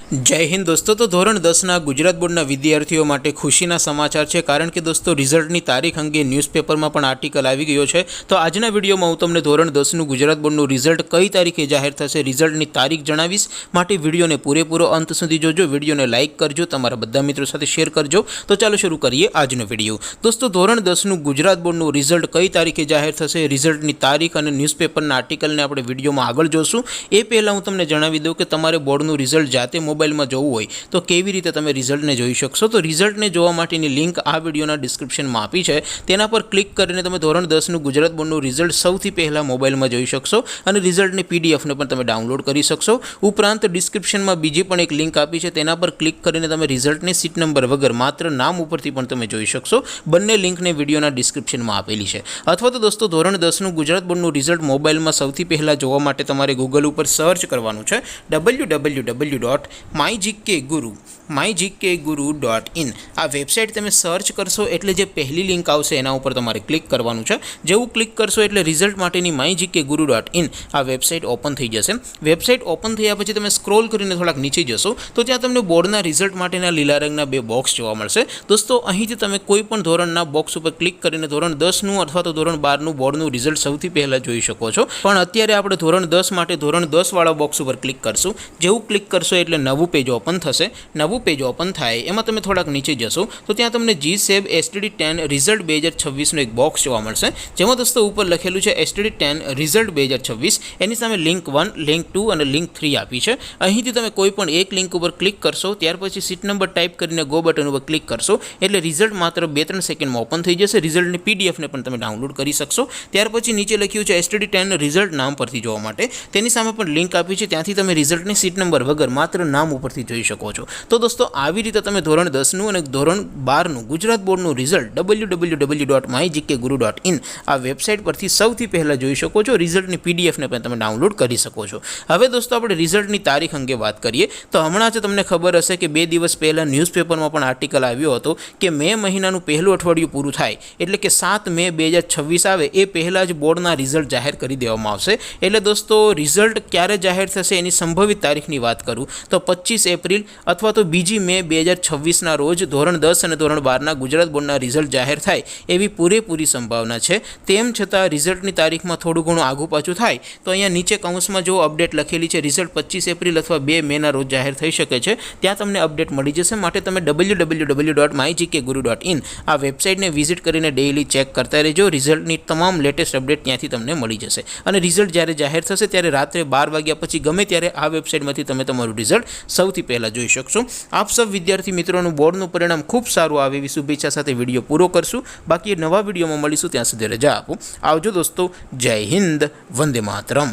जय हिंद दोस्तों। तो धोरण 10 गुजरात बोर्डना विद्यार्थीओ माटे खुशीना समाचार है, कारण के दोस्तों रिजल्टनी तारीख अंगे न्यूज़पेपर में पण आर्टिकल आवी गयो है। तो आजना विडियोमां हूँ तमने धोरण 10 गुजरात बोर्डनु रिजल्ट कई तारीखे जाहिर थशे रिजल्टनी तारीख जणावीश। माटे विडियोने पूरेपूरो अंत सुधी जोजो, विडियोने लाइक करजो, तमारा बधा मित्रों साथे शेर करजो। तो चालो शुरू करिए आजनो विडियो। दोस्तों धोरण 10 गुजरात बोर्डनु रिजल्ट कई तारीखे जाहिर थशे, रिजल्टनी तारीख अने न्यूज़पेपरना आर्टिकलने आपणे विडियोमां आगळ जोशुं। ए पहेला हूँ तमने जणावी दऊं के तमारे बोर्डनु रिजल्ट जाते मोबाइल में जोवुं होय तो केवी रीते तमे रिजल्ट ने जोई शकशो। तो रिजल्ट ने जोवा माटेनी लिंक आ विडियोना डिस्क्रिप्शन में आपी है, तेना पर क्लिक करीने तमे धोरण 10 गुजरात बोर्डनु रिजल्ट सौथी पहला मोबाइल में जोई शकशो अने रिजल्टनी पीडीएफ ने पण तमे डाउनलॉड करी शकशो। उपरांत डिस्क्रिप्शन में बीजी पण एक लिंक आपी है, तेना पर क्लिक करीने तमे रिजल्टने सीट नंबर वगर मात्र नाम उपरथी पण तमे जोई शकशो। बंने लिंक ने विडियोना डिस्क्रिप्शन में आपेली है। अथवा तो दोस्तों धोरण 10 गुजरात बोर्डनु रिजल्ट मोबाइल में सौथी पहला जोवा माटे तमारे गूगल पर सर्च करवानुं छे www.mygkguru.in। आ वेबसाइट तमे सर्च करशो एटले जे पहली लिंक आवशे एना उपर तमारे क्लिक करवानुं छे। जेवुं क्लिक करशो एटले रिजल्ट माटेनी mygkguru.in आ वेबसाइट ओपन थई जशे। वेबसाइट ओपन थया पछी तमे स्क्रॉल करीने थोड़ाक नीचे जशो तो त्यां तमने बोर्डना रिजल्ट माटेना लीला रंगना बे बॉक्स जोवा मळशे। दोस्तों અહીંથી તમે કોઈપણ ધોરણના બોક્સ ઉપર ક્લિક કરીને ધોરણ 10 નું અથવા તો ધોરણ 12 નું બોર્ડનું રિઝલ્ટ સૌથી પહેલા જોઈ શકો છો। પણ અત્યારે આપણે ધોરણ 10 માટે ધોરણ 10 વાળા બોક્સ ઉપર ક્લિક કરશું। જેવું ક્લિક કરશો એટલે નવું પેજ ઓપન થશે। નવું પેજ ઓપન થાય એમાં તમે થોડાક નીચે જશો તો ત્યાં તમને GSEB STD10 રિઝલ્ટ 2026 નો એક બોક્સ જોવા મળશે, જેમાં दोस्तों ઉપર લખેલું છે STD10 રિઝલ્ટ 2026। એની સામે લિંક 1, લિંક 2 અને લિંક 3 આપી છે। અહીંથી તમે કોઈ પણ એક લિંક ઉપર ક્લિક કરશો, ત્યાર પછી સીટ નંબર ટાઈપ કરીને ગો બટન ઉપર ક્લિક કરશો એટલે રિઝલ્ટ માત્ર 2-3 સેકન્ડમાં ઓપન થઈ જશે। રિઝલ્ટની PDF ને પણ તમે ડાઉનલોડ કરી શકશો। ત્યાર પછી નીચે લખ્યું છે STD10 રિઝલ્ટ નામ પરથી જોવા માટે, તેની સામે પણ લિંક આપી છે, ત્યાંથી તમે રિઝલ્ટની સીટ નંબર વગર માત્ર નામ ઉપરથી જોઈ શકો છો। તો દોસ્તો આવી રીતે તમે ધોરણ 10 નું અને ધોરણ 12 નું ગુજરાત બોર્ડનું રિઝલ્ટ www.mygkguru.in આ વેબસાઇટ પરથી સૌથી પહેલા જોઈ શકો છો। રિઝલ્ટની PDF ને પણ તમે ડાઉનલોડ કરી શકો છો। હવે દોસ્તો આપણે રિઝલ્ટની તારીખ અંગે વાત કરીએ તો હમણાં જ તમને ખબર હશે કે 2 દિવસ પહેલા ન્યૂઝપેપરમાં પણ આર્ટિકલ આવ્યો હતો કે મે મહિનાનું પહેલું અઠવાડિયું પૂરું થાય એટલે કે 7 મે 2026 આવે એ પહેલા જ બોર્ડના રિઝલ્ટ જાહેર કરી દેવામાં આવશે। એટલે દોસ્તો રિઝલ્ટ ક્યારે જાહેર થશે એની સંભવિત તારીખની વાત કરું તો 25 એપ્રિલ અથવા તો 2 મે 2026 ના રોજ ધોરણ 10 અને ધોરણ 12 ગુજરાત બોર્ડના રિઝલ્ટ જાહેર થાય એવી પૂરેપૂરી સંભાવના છે। તેમ છતાં રિઝલ્ટની તારીખમાં થોડું ઘણું આગું પાછું થાય તો અહીંયા નીચે કૌંસમાં જો અપડેટ લખેલી છે રિઝલ્ટ 25 એપ્રિલ અથવા 2 મે ના રોજ જાહેર થઈ શકે છે, ત્યાં તમને અપડેટ મળી જશે। માટે તમે www.mygkguru.in આ વેબસાઇટને વિઝિટ કરીને ડેઇલી ચેક કરતા રહેજો। રિઝલ્ટની તમામ લેટેસ્ટ અપડેટ ત્યાંથી તમને મળી જશે અને રિઝલ્ટ જ્યારે જાહેર થશે ત્યારે રાત્રે 12 વાગ્યા પછી ગમે ત્યારે આ વેબસાઇટમાંથી તમે તમારું રિઝલ્ટ સૌથી પહેલાં જોઈ શકશો। આપ સૌ વિદ્યાર્થી મિત્રોનું બોર્ડનું પરિણામ ખૂબ સારું આવે એવી શુભેચ્છા સાથે વિડીયો પૂરો કરશું। બાકી નવા વિડીયોમાં મળીશું, ત્યાં સુધી રજા આપો। આવજો દોસ્તો, જય હિન્દ, વંદે માતરમ।